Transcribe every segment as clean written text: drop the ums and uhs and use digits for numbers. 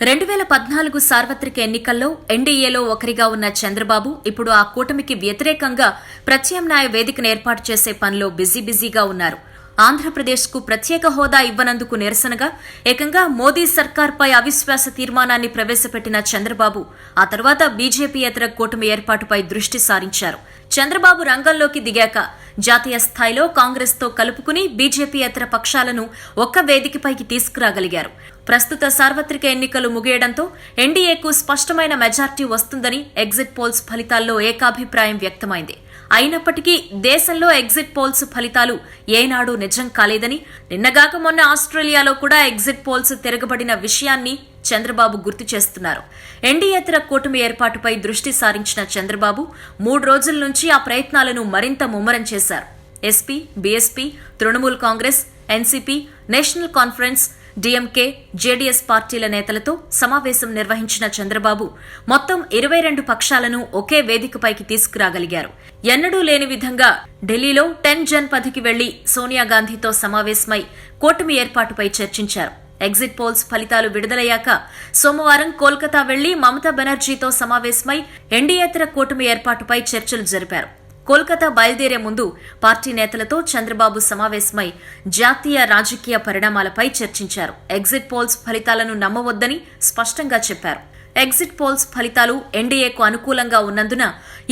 2014 సార్వత్రిక ఎన్నికల్లో ఎన్డీఏలో ఒకరిగా ఉన్న చంద్రబాబు ఇప్పుడు ఆ కూటమికి వ్యతిరేకంగా ప్రత్యామ్నాయ వేదికను ఏర్పాటు చేసే పనిలో బిజీగా ఉన్నారు. ఆంధ్రప్రదేశ్కు ప్రత్యేక హోదా ఇవ్వనందుకు నిరసనగా ఏకంగా మోదీ సర్కార్పై అవిశ్వాస తీర్మానాన్ని ప్రవేశపెట్టిన చంద్రబాబు ఆ తర్వాత బీజేపీయేతర కూటమి ఏర్పాటుపై దృష్టి సారించారు. చంద్రబాబు రంగంలోకి దిగాక జాతీయ స్థాయిలో కాంగ్రెస్తో కలుపుకుని బీజేపీయేతర పక్షాలను ఒక్క వేదికపైకి తీసుకురాగలిగారు. ప్రస్తుత సార్వత్రిక ఎన్నికలు ముగియడంతో ఎన్డీఏకు స్పష్టమైన మెజార్టీ వస్తుందని ఎగ్జిట్ పోల్స్ ఫలితాల్లో ఏకాభిప్రాయం వ్యక్తమైంది. అయినప్పటికీ దేశంలో ఎగ్జిట్ పోల్స్ ఫలితాలు ఏనాడూ నిజం కాలేదని, నిన్నగాక మొన్న ఆస్ట్రేలియాలో కూడా ఎగ్జిట్ పోల్స్ తిరగబడిన విషయాన్ని చంద్రబాబు గుర్తు చేస్తున్నారు. ఎన్డీయేతర కూటమి ఏర్పాటుపై దృష్టి సారించిన చంద్రబాబు 3 రోజుల నుంచి ఆ ప్రయత్నాలను మరింత ముమ్మరం చేశారు. SP, BSP, Trinamool Congress, NCP, national conference, DMK, JDS పార్టీల నేతలతో సమావేశం నిర్వహించిన చంద్రబాబు మొత్తం 22 పక్షాలను ఒకే వేదికపైకి తీసుకురాగలిగారు. ఎన్నడూ లేని విధంగా ఢిల్లీలో 10 జన్పథ్కి వెళ్లి సోనియాగాంధీతో సమావేశమై కూటమి ఏర్పాటుపై చర్చించారు. ఎగ్జిట్ పోల్స్ ఫలితాలు విడుదలయ్యాక సోమవారం కోల్కతా వెళ్లి మమతా బెనర్జీతో సమావేశమై ఎన్డీయేతర కూటమి ఏర్పాటుపై చర్చలు జరిపారు. కోల్కతా బయలుదేరే ముందు పార్టీ నేతలతో చంద్రబాబు సమావేశమై జాతీయ రాజకీయ పరిణామాలపై చర్చించారు. ఎగ్జిట్ పోల్స్ ఫలితాలను నమ్మవద్దని స్పష్టంగా చెప్పారు. ఎగ్జిట్ పోల్స్ ఫలితాలు ఎన్డీఏకు అనుకూలంగా ఉన్నందున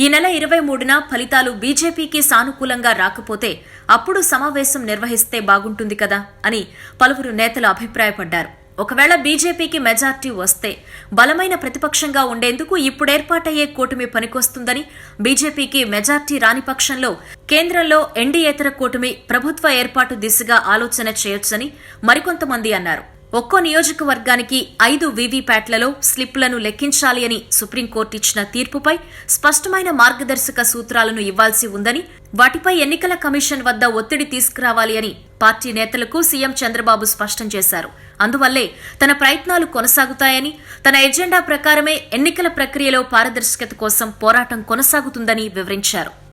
ఈ నెల 23న ఫలితాలు బీజేపీకి సానుకూలంగా రాకపోతే అప్పుడు సమావేశం నిర్వహిస్తే బాగుంటుంది కదా అని పలువురు నేతలు అభిప్రాయపడ్డారు. ఒకవేళ బీజేపీకి మెజార్టీ వస్తే బలమైన ప్రతిపక్షంగా ఉండేందుకు ఇప్పుడేర్పాటయ్యే కూటమి పనికొస్తుందని, బీజేపీకి మెజార్టీ రాని పక్షంలో కేంద్రంలో ఎన్డీయేతర కూటమి ప్రభుత్వ ఏర్పాటు దిశగా ఆలోచన చేయొచ్చని మరికొంతమంది అన్నారు. ఒక్కో నియోజకవర్గానికి 5 వీవీప్యాట్లలో స్లిప్లను లెక్కించాలి అని సుప్రీంకోర్టు ఇచ్చిన తీర్పుపై స్పష్టమైన మార్గదర్శక సూత్రాలను ఇవ్వాల్సి ఉందని, వాటిపై ఎన్నికల కమిషన్ వద్ద ఒత్తిడి తీసుకురావాలి అని పార్టీ నేతలకు సీఎం చంద్రబాబు స్పష్టం చేశారు. అందువల్లే తన ప్రయత్నాలు కొనసాగుతాయని, తన ఎజెండా ప్రకారమే ఎన్నికల ప్రక్రియలో పారదర్శకత కోసం పోరాటం కొనసాగుతుందని వివరించారు.